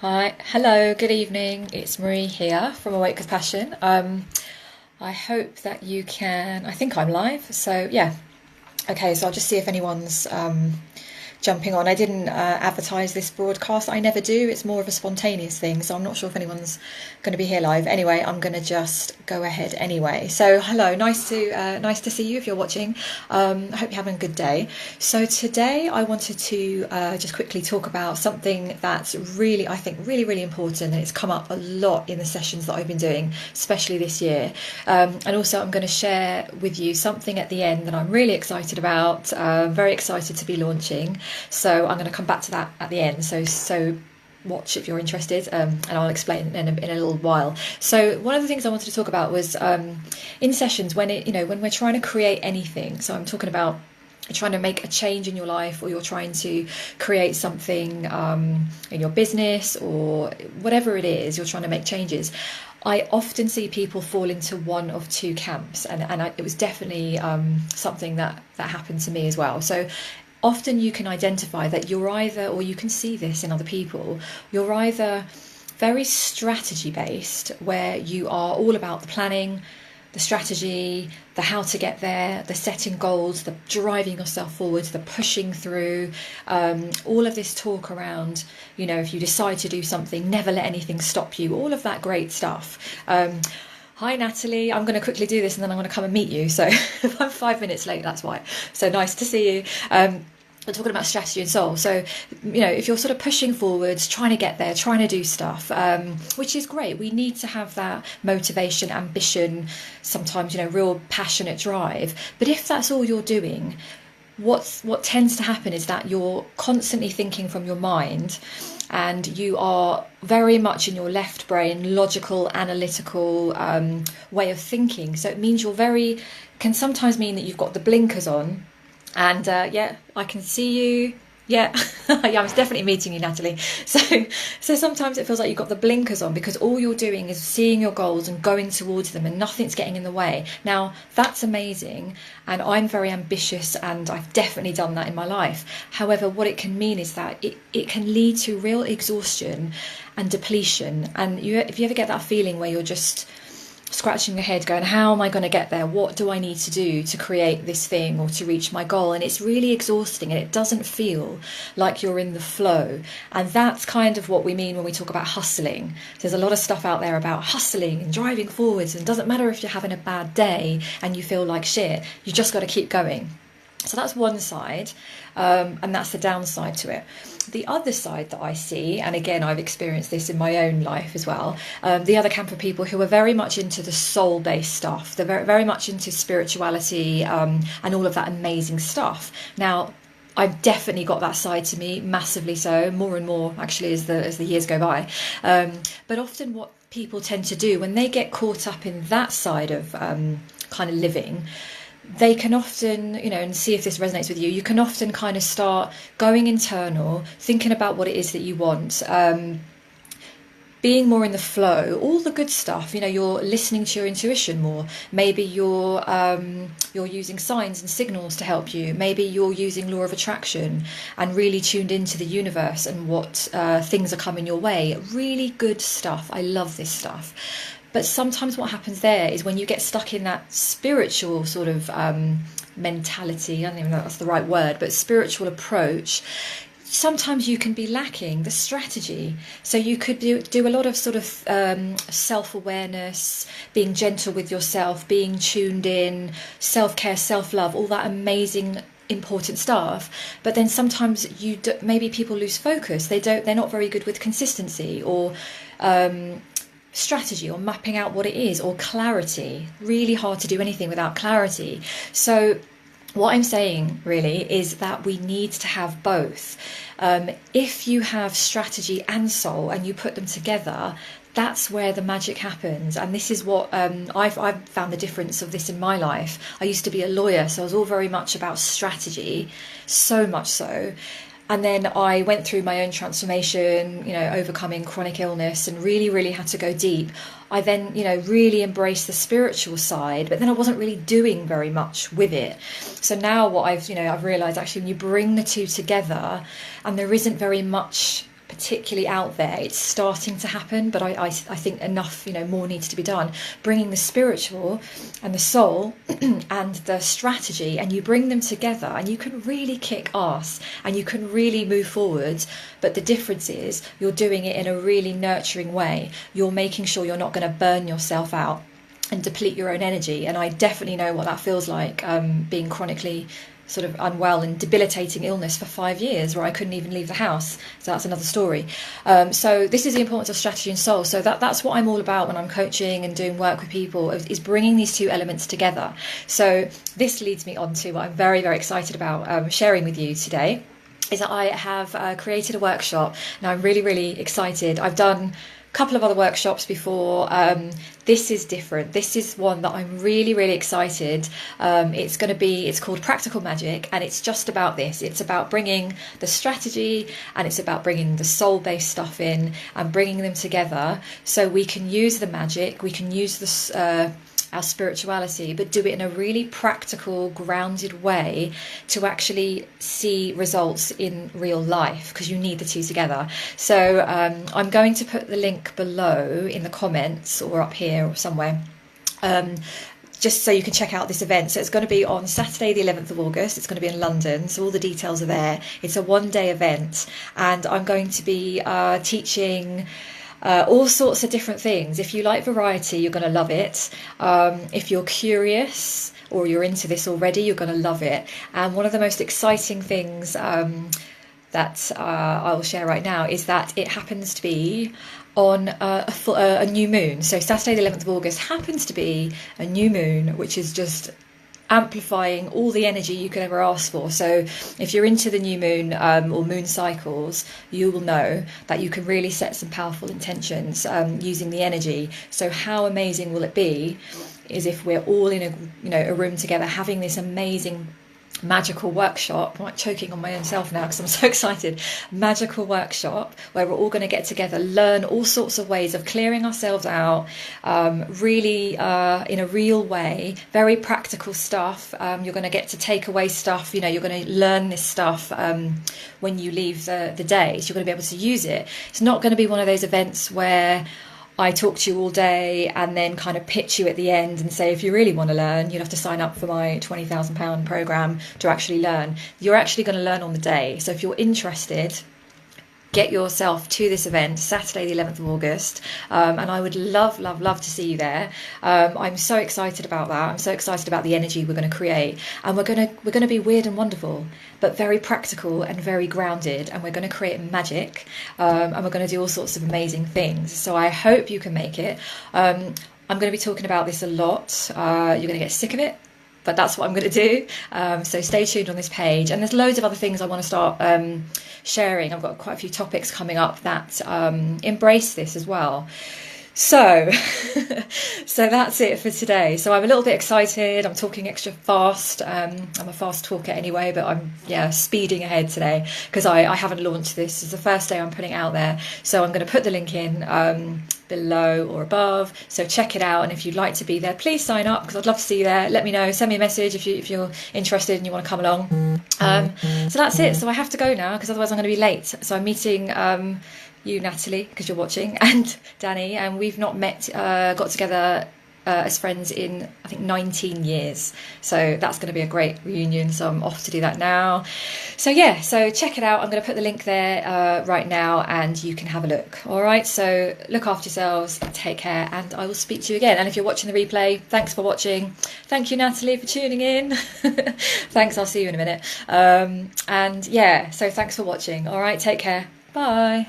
Hi, hello, good evening. It's Marie here from Awake with Passion. I hope that you can. I think I'm live, so yeah. Okay, so I'll just see if anyone's jumping on. I didn't advertise this broadcast. I never do. It's more of a spontaneous thing, so I'm not sure if anyone's going to be here live. Anyway, I'm going to just go ahead anyway. So hello, nice to see you if you're watching. I hope you're having a good day. So today I wanted to just quickly talk about something that's really, I think, really important, and it's come up a lot in the sessions that I've been doing, especially this year. And also I'm going to share with you something at the end that I'm really excited about, very excited to be launching. So I'm going to come back to that at the end. So watch if you're interested, and I'll explain in a little while. So one of the things I wanted to talk about was in sessions when we're trying to create anything. So I'm talking about trying to make a change in your life, or you're trying to create something in your business, or whatever it is, you're trying to make changes. I often see people fall into one of two camps, and it was definitely something that happened to me as well. So often you can identify that you're either, or you can see this in other people, you're either very strategy based, where you are all about the planning, the strategy, the how to get there, the setting goals, the driving yourself forwards, the pushing through, all of this talk around, if you decide to do something, never let anything stop you, all of that great stuff. Hi Natalie, I'm going to quickly do this and then I'm going to come and meet you. So if I'm 5 minutes late, that's why. So nice to see you. We're talking about strategy and soul. So, if you're sort of pushing forwards, trying to get there, trying to do stuff, which is great. We need to have that motivation, ambition, sometimes, real passionate drive. But if that's all you're doing, what tends to happen is that you're constantly thinking from your mind, and you are very much in your left brain, logical, analytical way of thinking. So it means can sometimes mean that you've got the blinkers on, and yeah, I can see you. Yeah, yeah, I was definitely meeting you, Natalie. So sometimes it feels like you've got the blinkers on, because all you're doing is seeing your goals and going towards them, and nothing's getting in the way. Now, that's amazing, and I'm very ambitious, and I've definitely done that in my life. However, what it can mean is that it can lead to real exhaustion and depletion. And if you ever get that feeling where you're just scratching your head going, how am I going to get there? What do I need to do to create this thing or to reach my goal? And it's really exhausting, and it doesn't feel like you're in the flow. And that's kind of what we mean when we talk about hustling. There's a lot of stuff out there about hustling and driving forwards, and it doesn't matter if you're having a bad day and you feel like shit, you just got to keep going. So that's one side, and that's the downside to it. The other side that I see, and again, I've experienced this in my own life as well, the other camp of people who are very much into the soul-based stuff. They're very, very much into spirituality and all of that amazing stuff. Now, I've definitely got that side to me, massively so, more and more actually as the years go by. But often what people tend to do when they get caught up in that side of kind of living, they can often, and see if this resonates with you, you can often kind of start going internal, thinking about what it is that you want, being more in the flow, all the good stuff. You're listening to your intuition more. Maybe you're using signs and signals to help you. Maybe you're using law of attraction and really tuned into the universe and what things are coming your way. Really good stuff. I love this stuff. But sometimes what happens there is when you get stuck in that spiritual sort of mentality, I don't even know if that's the right word, but spiritual approach, sometimes you can be lacking the strategy. So you could do a lot of sort of self-awareness, being gentle with yourself, being tuned in, self-care, self-love, all that amazing important stuff. But then sometimes maybe people lose focus. They're not very good with consistency, or strategy, or mapping out what it is, or clarity. Really hard to do anything without clarity. So what I'm saying really is that we need to have both. If you have strategy and soul and you put them together, that's where the magic happens. And this is what I've found the difference of this in my life. I used to be a lawyer, so I was all very much about strategy, so much so. And then I went through my own transformation, overcoming chronic illness, and really, really had to go deep. I then, really embraced the spiritual side, but then I wasn't really doing very much with it. So now what I've realised, actually, when you bring the two together, and there isn't very much particularly out there. It's starting to happen, but I think enough, more needs to be done. Bringing the spiritual and the soul and the strategy, and you bring them together, and you can really kick ass, and you can really move forward. But the difference is you're doing it in a really nurturing way. You're making sure you're not going to burn yourself out and deplete your own energy. And I definitely know what that feels like, being chronically sort of unwell and debilitating illness for 5 years where I couldn't even leave the house. So that's another story. So this is the importance of strategy and soul. So that's what I'm all about when I'm coaching and doing work with people, is bringing these two elements together. So this leads me on to what I'm very, very excited about sharing with you today, is that I have created a workshop. Now I'm really, really excited. I've done couple of other workshops before. This is different. This is one that I'm really, really excited. It's called Practical Magic, and it's just about this. It's about bringing the strategy, and it's about bringing the soul-based stuff in and bringing them together so we can use the magic, we can use our spirituality, but do it in a really practical, grounded way to actually see results in real life, because you need the two together. So I'm going to put the link below in the comments or up here or somewhere, just so you can check out this event. So it's going to be on Saturday the 11th of August. It's going to be in London, so all the details are there. It's a one-day event, and I'm going to be teaching all sorts of different things. If you like variety, you're going to love it. If you're curious or you're into this already, you're going to love it. And one of the most exciting things that I will share right now is that it happens to be on a new moon. So Saturday the 11th of August happens to be a new moon, which is just amplifying all the energy you could ever ask for. So if you're into the new moon or moon cycles, you will know that you can really set some powerful intentions using the energy. So how amazing will it be is if we're all in a room together having this amazing magical workshop. I'm like choking on my own self now because I'm so excited. Magical workshop where we're all going to get together, learn all sorts of ways of clearing ourselves out, really in a real way, very practical stuff. You're going to get to take away stuff, you're going to learn this stuff when you leave the day, so you're going to be able to use it. It's not going to be one of those events where I talk to you all day and then kind of pitch you at the end and say, if you really want to learn, you'll have to sign up for my £20,000 program to actually learn. You're actually going to learn on the day. So if you're interested, get yourself to this event, Saturday the 11th of August, and I would love, love, love to see you there. I'm so excited about that. I'm so excited about the energy we're going to create, and we're going to be weird and wonderful, but very practical and very grounded, and we're going to create magic, and we're going to do all sorts of amazing things. So I hope you can make it. I'm going to be talking about this a lot. You're going to get sick of it, but that's what I'm going to do. So stay tuned on this page, and there's loads of other things I want to start sharing. I've got quite a few topics coming up that embrace this as well. So that's it for today. So I'm a little bit excited. I'm talking extra fast. I'm a fast talker anyway, but I'm speeding ahead today because I haven't launched this. It's the first day I'm putting it out there. So I'm going to put the link in below or above, so check it out. And if you'd like to be there, please sign up, because I'd love to see you there. Let me know, send me a message if you're interested and you want to come along. So that's it. So I have to go now because otherwise I'm going to be late. So I'm meeting you, Natalie, because you're watching, and Danny, and we've not got together as friends in I think 19 years, so that's going to be a great reunion. So I'm off to do that now. So so check it out. I'm going to put the link there right now, and you can have a look. All right, so look after yourselves, take care, and I will speak to you again. And if you're watching the replay, thanks for watching. Thank you, Natalie, for tuning in. Thanks, I'll see you in a minute. So thanks for watching. All right, take care, bye.